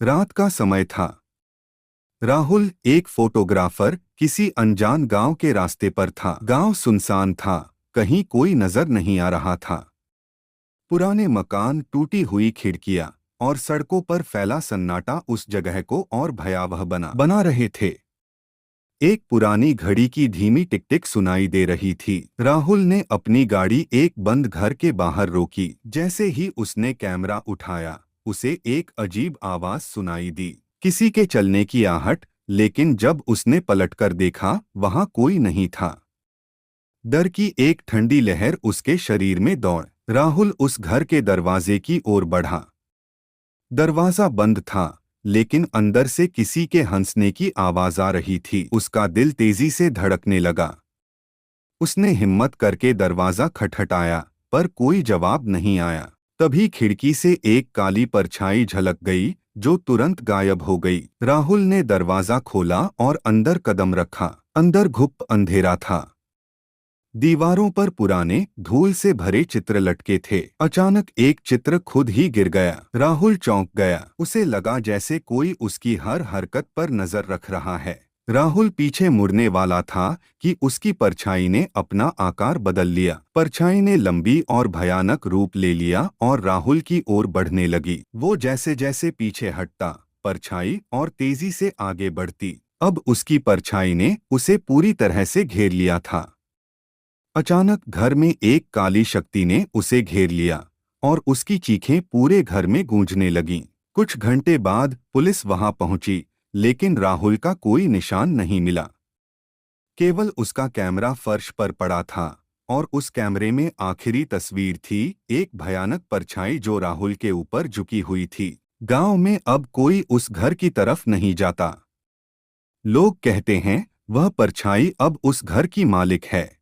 रात का समय था। राहुल, एक फोटोग्राफर, किसी अनजान गांव के रास्ते पर था। गांव सुनसान था, कहीं कोई नजर नहीं आ रहा था। पुराने मकान, टूटी हुई खिड़कियां और सड़कों पर फैला सन्नाटा उस जगह को और भयावह बना रहे थे। एक पुरानी घड़ी की धीमी टिक टिक सुनाई दे रही थी। राहुल ने अपनी गाड़ी एक बंद घर के बाहर रोकी। जैसे ही उसने कैमरा उठाया, उसे एक अजीब आवाज सुनाई दी, किसी के चलने की आहट। लेकिन जब उसने पलटकर देखा, वहां कोई नहीं था। डर की एक ठंडी लहर उसके शरीर में दौड़। राहुल उस घर के दरवाजे की ओर बढ़ा। दरवाजा बंद था, लेकिन अंदर से किसी के हंसने की आवाज आ रही थी। उसका दिल तेजी से धड़कने लगा। उसने हिम्मत करके दरवाजा खटखटाया, पर कोई जवाब नहीं आया। तभी खिड़की से एक काली परछाई झलक गई, जो तुरंत गायब हो गई। राहुल ने दरवाजा खोला और अंदर कदम रखा। अंदर घुप अंधेरा था। दीवारों पर पुराने, धूल से भरे चित्र लटके थे। अचानक एक चित्र खुद ही गिर गया। राहुल चौंक गया। उसे लगा जैसे कोई उसकी हर हरकत पर नजर रख रहा है। राहुल पीछे मुड़ने वाला था कि उसकी परछाई ने अपना आकार बदल लिया। परछाई ने लंबी और भयानक रूप ले लिया और राहुल की ओर बढ़ने लगी। वो जैसे जैसे पीछे हटता, परछाई और तेजी से आगे बढ़ती। अब उसकी परछाई ने उसे पूरी तरह से घेर लिया था। अचानक घर में एक काली शक्ति ने उसे घेर लिया और उसकी चीखें पूरे घर में गूंजने लगीं। कुछ घंटे बाद पुलिस वहां पहुंची, लेकिन राहुल का कोई निशान नहीं मिला। केवल उसका कैमरा फर्श पर पड़ा था और उस कैमरे में आखिरी तस्वीर थी, एक भयानक परछाई जो राहुल के ऊपर झुकी हुई थी। गांव में अब कोई उस घर की तरफ नहीं जाता। लोग कहते हैं वह परछाई अब उस घर की मालिक है।